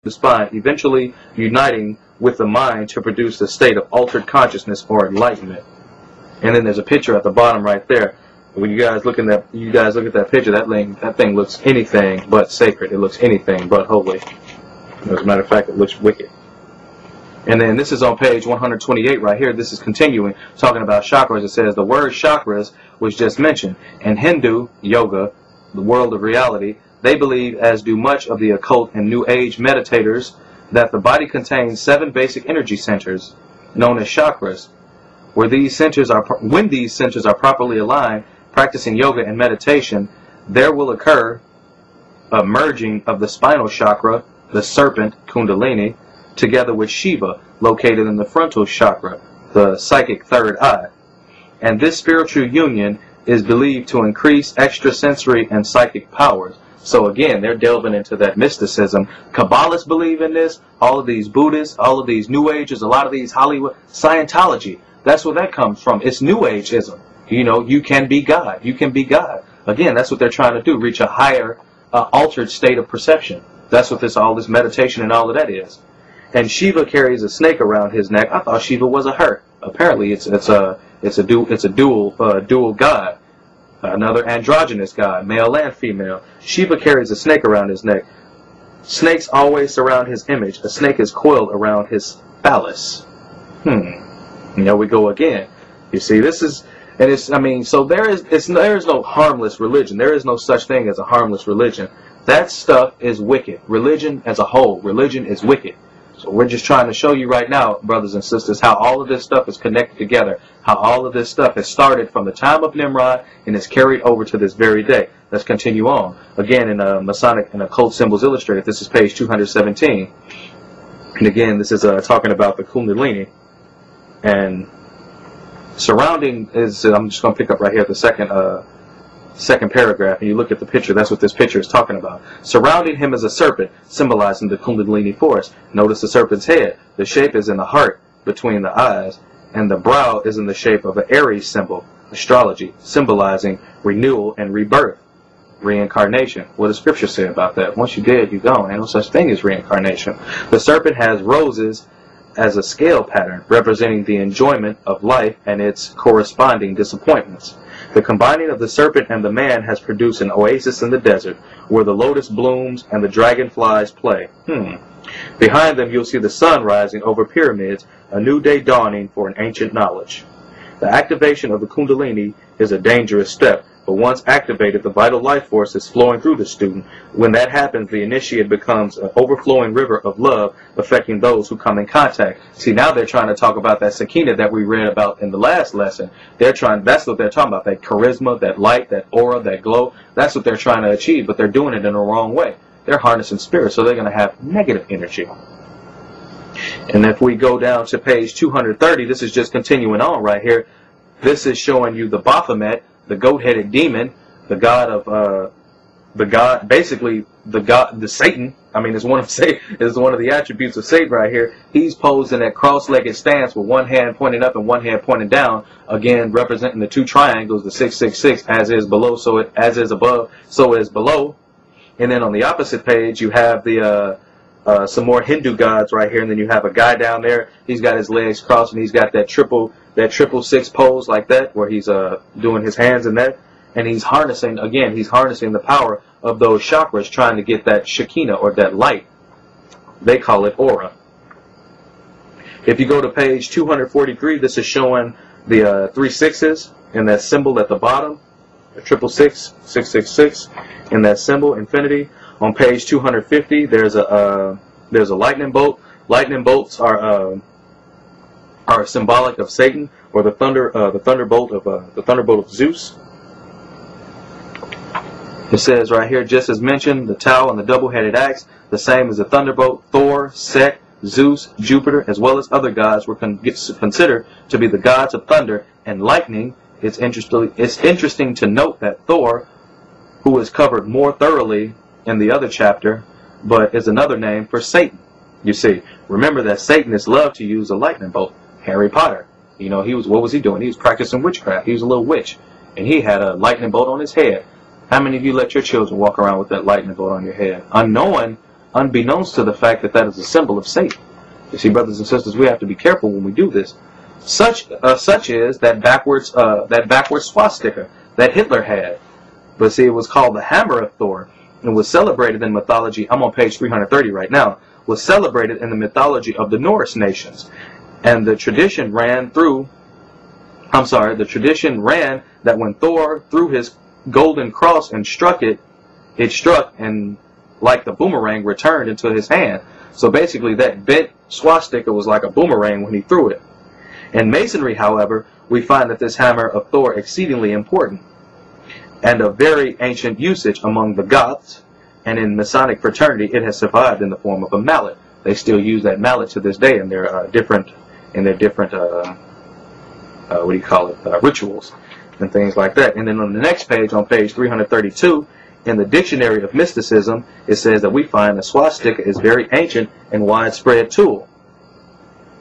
the spine, eventually uniting with the mind to produce a state of altered consciousness or enlightenment. And then there's a picture at the bottom right there. When you guys look at that picture, that thing looks anything but sacred. It looks anything but holy. As a matter of fact, it looks wicked. And then this is on page 128 right here. This is continuing, talking about chakras. It says the word chakras was just mentioned. In Hindu yoga, the world of reality, they believe, as do much of the occult and New Age meditators, that the body contains 7 basic energy centers, known as chakras. When these centers are properly aligned, practicing yoga and meditation, there will occur a merging of the spinal chakra, the serpent, Kundalini, together with Shiva, located in the frontal chakra, the psychic third eye. And this spiritual union is believed to increase extrasensory and psychic powers. So again, they're delving into that mysticism. Kabbalists believe in this, all of these Buddhists, all of these New Agers, a lot of these Hollywood, Scientology. That's where that comes from. It's New Ageism. You know, you can be God. You can be God. Again, that's what they're trying to do, reach a higher, altered state of perception. That's what all this meditation and all of that is. And Shiva carries a snake around his neck. I thought Shiva was a her. Apparently, it's a dual god, another androgynous god, male and female. Shiva carries a snake around his neck. Snakes always surround his image. A snake is coiled around his phallus. There we go again. You see, this is, and it's, I mean, so there is no harmless religion. There is no such thing as a harmless religion. That stuff is wicked. Religion as a whole, religion is wicked. So we're just trying to show you right now, brothers and sisters, how all of this stuff is connected together, how all of this stuff has started from the time of Nimrod and is carried over to this very day. Let's continue on. Again, in Masonic and Occult Symbols Illustrated, this is page 217. And again, this is talking about the Kundalini. And surrounding is, I'm just going to pick up right here at the second paragraph, and you look at the picture. That's what this picture is talking about. Surrounding him is a serpent, symbolizing the Kundalini force. Notice the serpent's head. The shape is in the heart between the eyes, and the brow is in the shape of an Aries symbol, astrology, symbolizing renewal and rebirth, reincarnation. What does Scripture say about that? Once you're dead, you're gone. Ain't no such thing as reincarnation. The serpent has roses as a scale pattern, representing the enjoyment of life and its corresponding disappointments. The combining of the serpent and the man has produced an oasis in the desert, where the lotus blooms and the dragonflies play. Behind them you'll see the sun rising over pyramids, a new day dawning for an ancient knowledge. The activation of the Kundalini is a dangerous step, but once activated, the vital life force is flowing through the student. When that happens, the initiate becomes an overflowing river of love, affecting those who come in contact. See, now they're trying to talk about that Sakina that we read about in the last lesson. That's what they're talking about, that charisma, that light, that aura, that glow. That's what they're trying to achieve, but they're doing it in the wrong way. They're harnessing spirit, so they're going to have negative energy. And if we go down to page 230, this is just continuing on right here. This is showing you the Baphomet, the goat-headed demon, the god of the Satan. I mean, it's one of the attributes of Satan right here. He's posed in that cross-legged stance with one hand pointing up and one hand pointing down, again representing the two triangles, the 666, as is below, as is above, so is below. And then on the opposite page, you have the some more Hindu gods right here, and then you have a guy down there. He's got his legs crossed, and he's got that triple six pose like that, where he's doing his hands in that, and he's harnessing the power of those chakras, trying to get that Shekinah, or that light. They call it aura. If you go to page 243, this is showing the 3 6s and that symbol at the bottom, the 666, 666, and that symbol, infinity. On page 250, there's a lightning bolt. Lightning bolts are symbolic of Satan, or the thunderbolt of Zeus. It says right here, just as mentioned, the Tau and the double-headed axe, the same as the thunderbolt. Thor, Set, Zeus, Jupiter, as well as other gods were considered to be the gods of thunder and lightning. It's interesting to note that Thor, who is covered more thoroughly in the other chapter, but is another name for Satan. You see, remember that Satanists love to use a lightning bolt. Harry Potter, you know, what was he doing? He was practicing witchcraft. He was a little witch, and he had a lightning bolt on his head. How many of you let your children walk around with that lightning bolt on your head, unknowing unbeknownst to the fact that that is a symbol of Satan. You see, brothers and sisters, we have to be careful when we do this. Such is that backwards swastika that Hitler had. But see, it was called the Hammer of Thor, and was celebrated in mythology. I'm on page 330 right now. Was celebrated in the mythology of the Norse nations, and the tradition ran that when Thor threw his golden cross and struck it, it struck and, like the boomerang, returned into his hand. So basically, that bent swastika was like a boomerang when he threw it. In Masonry, however, we find that this hammer of Thor exceedingly important and of very ancient usage among the Goths, and in Masonic fraternity it has survived in the form of a mallet. They still use that mallet to this day in their different rituals and things like that. And then on the next page, on page 332, in the Dictionary of Mysticism, it says that we find the swastika is very ancient and widespread tool.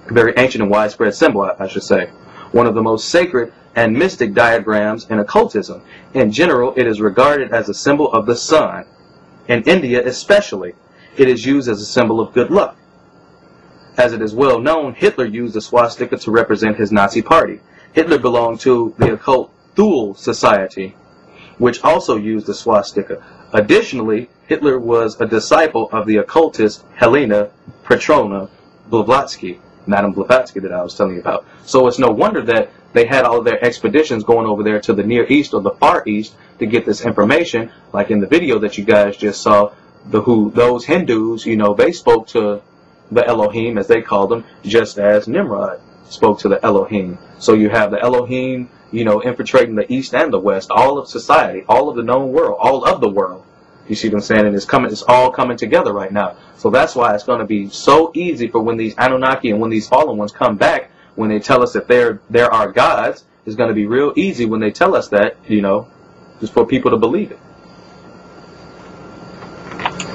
Very ancient and widespread symbol, I should say. One of the most sacred and mystic diagrams in occultism. In general, it is regarded as a symbol of the sun. In India especially, it is used as a symbol of good luck. As it is well known, Hitler used the swastika to represent his Nazi party. Hitler belonged to the occult Thule Society, which also used the swastika. Additionally, Hitler was a disciple of the occultist Helena Petrovna Blavatsky, Madame Blavatsky that I was telling you about. So it's no wonder that they had all of their expeditions going over there to the Near East or the Far East to get this information. Like in the video that you guys just saw, those Hindus, they spoke to the Elohim, as they called them, just as Nimrod spoke to the Elohim. So you have the Elohim, infiltrating the East and the West, all of society, all of the known world, all of the world. You see what I'm saying? And it's all coming together right now. So that's why it's going to be so easy for when these Anunnaki and when these fallen ones come back, when they tell us that there are gods, it's going to be real easy when they tell us that, just for people to believe it.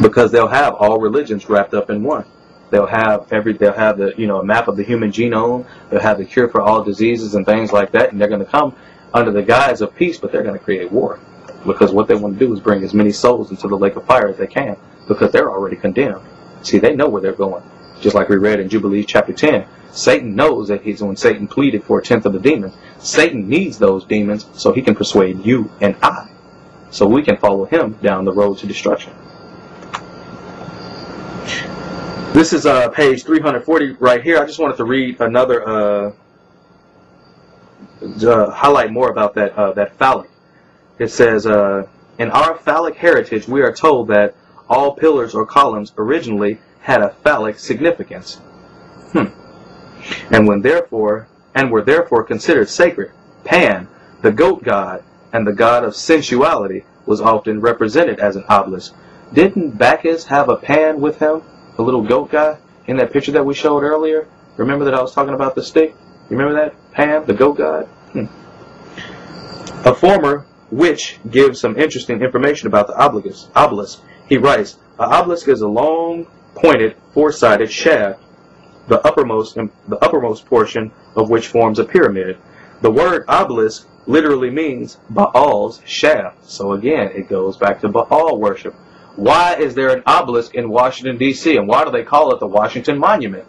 Because they'll have all religions wrapped up in one. They'll have the a map of the human genome. They'll have the cure for all diseases and things like that, and they're going to come under the guise of peace, but they're going to create war, because what they want to do is bring as many souls into the lake of fire as they can, because they're already condemned. See, they know where they're going. Just like we read in Jubilees chapter 10, Satan knows that when Satan pleaded for a tenth of the demons, Satan needs those demons so he can persuade you and I, so we can follow him down the road to destruction. This is page 340 right here. I just wanted to read another, highlight more about that phallic. It says, in our phallic heritage, we are told that all pillars or columns originally had a phallic significance, and were therefore considered sacred. Pan, the goat god and the god of sensuality, was often represented as an obelisk. Didn't Bacchus have a Pan with him? The little goat guy in that picture that we showed earlier. Remember that I was talking about the stick? You remember that? Pan, the goat god? A former witch gives some interesting information about the obelisk. He writes, an obelisk is a long, pointed, four-sided shaft, the uppermost portion of which forms a pyramid. The word obelisk literally means Baal's shaft. So again, it goes back to Baal worship. Why is there an obelisk in Washington, D.C., and why do they call it the Washington Monument?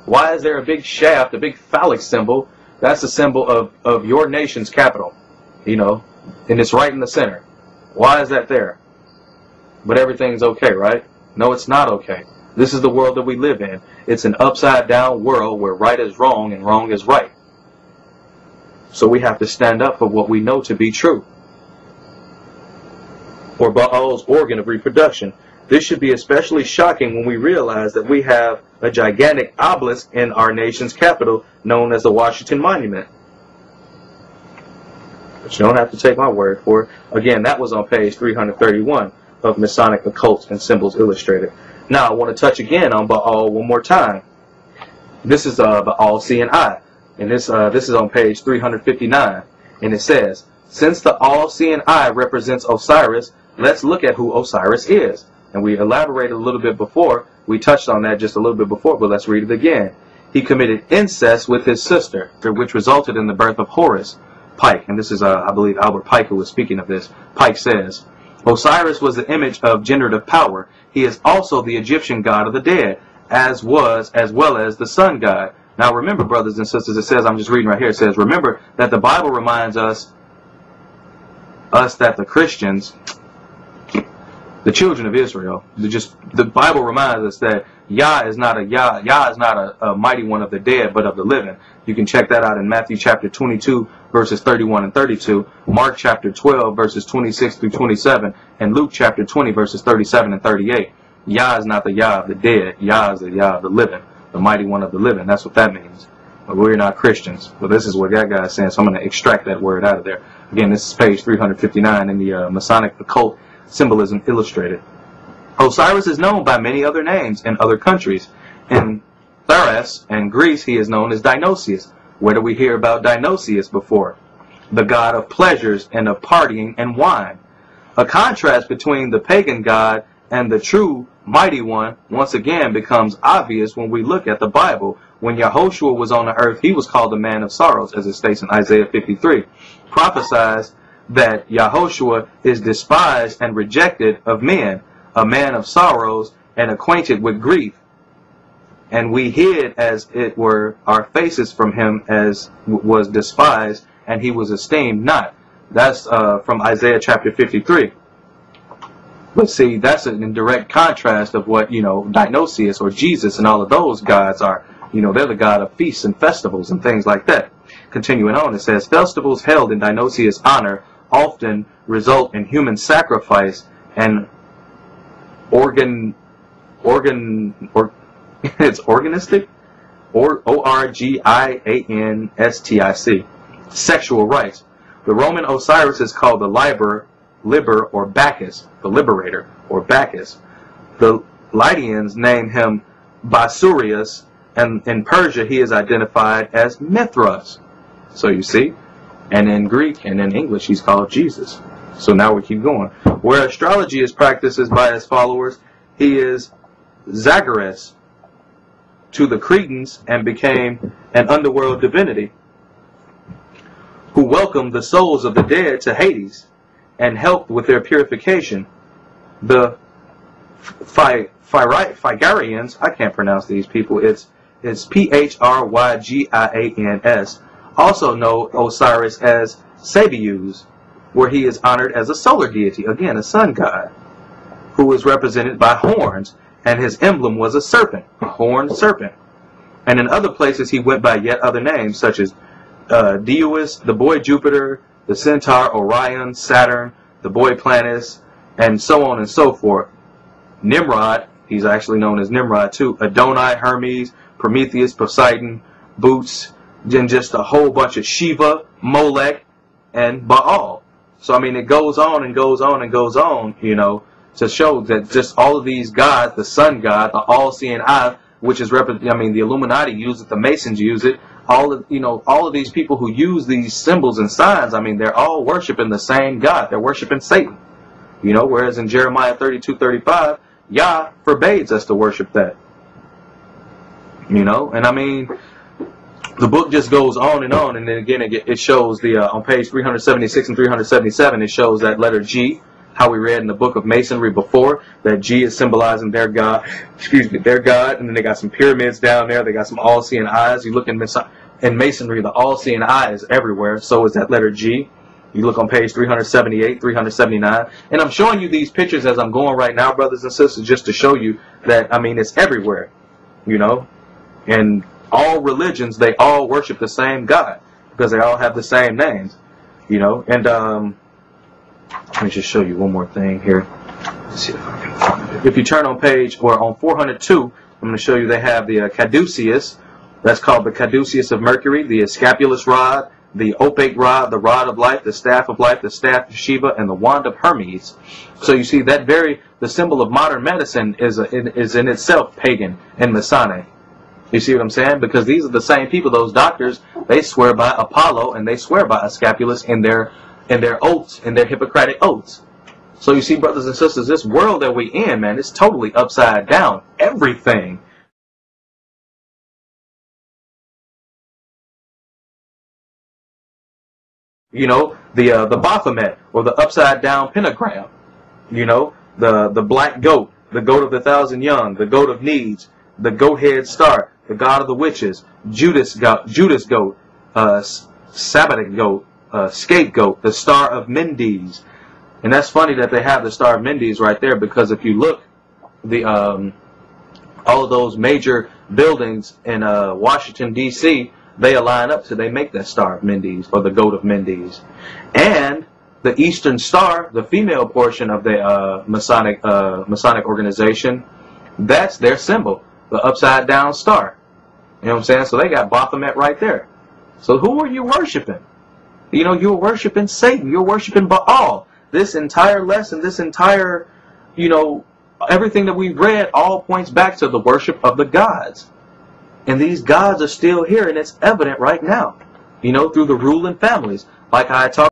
Why is there a big shaft, a big phallic symbol? That's the symbol of your nation's capital, and it's right in the center. Why is that there? But everything's okay, right? No, it's not okay. This is the world that we live in. It's an upside-down world where right is wrong and wrong is right. So we have to stand up for what we know to be true, or Baal's organ of reproduction. This should be especially shocking when we realize that we have a gigantic obelisk in our nation's capital known as the Washington Monument. But you don't have to take my word for it. Again, that was on page 331 of Masonic Occults and Symbols Illustrated. Now I want to touch again on Baal one more time. This is Baal Seeing Eye, and this is on page 359, and it says, since the all-seeing eye represents Osiris, let's look at who Osiris is. And we elaborated a little bit before. We touched on that just a little bit before, but let's read it again. He committed incest with his sister, which resulted in the birth of Horus. Pike, and this is, I believe, Albert Pike who was speaking of this. Pike says, Osiris was the image of generative power. He is also the Egyptian god of the dead, as well as the sun god. Now remember, brothers and sisters, it says, I'm just reading right here, it says, remember that the Bible reminds us that the Christians, the children of Israel, the Bible reminds us that Yah is not a mighty one of the dead, but of the living. You can check that out in Matthew chapter 22, verses 31 and 32, Mark chapter 12, verses 26 through 27, and Luke chapter 20, verses 37 and 38. Yah is not the Yah of the dead. Yah is the Yah of the living, the mighty one of the living. That's what that means. But we're not Christians. Well, this is what that guy is saying, so I'm going to extract that word out of there. Again, this is page 359 in the Masonic Occult Symbolism Illustrated. Osiris is known by many other names in other countries. In Thrace and Greece, he is known as Dionysius. Where do we hear about Dionysius before? The god of pleasures and of partying and wine. A contrast between the pagan god and the true mighty one once again becomes obvious when we look at the Bible. When Yahushua was on the earth, he was called the man of sorrows, as it states in Isaiah 53. Prophesies that Yahushua is despised and rejected of men, a man of sorrows and acquainted with grief. And we hid, as it were, our faces from him, as was despised, and he was esteemed not. That's from Isaiah chapter 53. But see, that's in direct contrast of what, Dionysius or Jesus and all of those gods are. They're the god of feasts and festivals and things like that. Continuing on, it says, festivals held in Dionysius' honor often result in human sacrifice and it's organistic, or orgianstic, sexual rites. The Roman Osiris is called the Liber or Bacchus, the liberator or Bacchus. The Lydians name him Basurius, and in Persia he is identified as Mithras. So you see, and in Greek and in English he's called Jesus. So now we keep going. Where astrology is practiced by his followers, he is Zagreus to the Cretans and became an underworld divinity who welcomed the souls of the dead to Hades and helped with their purification. The Phrygians, I can't pronounce these people, it's Phrygians, also know Osiris as Sabius, where he is honored as a solar deity, again a sun god, who is represented by horns, and his emblem was a serpent, a horned serpent. And in other places he went by yet other names, such as Deus, the boy Jupiter, the centaur Orion, Saturn, the boy Planus, and so on and so forth. Nimrod, he's actually known as Nimrod too, Adonai, Hermes, Prometheus, Poseidon, Boots, then just a whole bunch of Shiva, Molech, and Baal. So I mean, it goes on and goes on and goes on, to show that just all of these gods, the sun god, the all-seeing eye, which is the Illuminati use it, the Masons use it, all of these people who use these symbols and signs, they're all worshiping the same God. They're worshiping Satan. Whereas in Jeremiah 32:35, Yah forbids us to worship that. And the book just goes on, and then again it shows on page 376 and 377, it shows that letter G, how we read in the book of Masonry before, that G is symbolizing their God, their God, and then they got some pyramids down there, they got some all-seeing eyes. You look in Masonry, the all-seeing eye is everywhere, so is that letter G. You look on page 378, 379, and I'm showing you these pictures as I'm going right now, brothers and sisters, just to show you that, it's everywhere, and all religions, they all worship the same God, because they all have the same names, and let me just show you one more thing here. Let's see if I can find it. If you turn on page, or on 402, I'm going to show you they have the caduceus. That's called the caduceus of Mercury, the escapulous rod, the opaque rod, the rod of life, the staff of Shiva, and the wand of Hermes. So you see that the symbol of modern medicine is in itself pagan and Masonic. You see what I'm saying? Because these are the same people, those doctors, they swear by Apollo and they swear by Escapulus in their oaths, in their Hippocratic oaths. So you see, brothers and sisters, this world that we in, man, it's totally upside down. Everything. The Baphomet, or the upside down pentagram. You know, the black goat, the goat of the thousand young, the goat of Needs, the goat-head star, the god of the witches, Judas goat, Sabbatic goat, scapegoat, the star of Mendes. And that's funny that they have the star of Mendes right there, because if you look, the all of those major buildings in Washington, D.C., they align up to, they make that star of Mendes, or the goat of Mendes. And the Eastern Star, the female portion of the Masonic organization, that's their symbol, the upside down star. You know what I'm saying? So they got Baphomet right there. So who are you worshiping? You know, you're worshiping Satan. You're worshiping Baal. This entire lesson, this entire, you know, everything that we've read all points back to the worship of the gods. And these gods are still here, and it's evident right now, you know, through the ruling families. Like I talked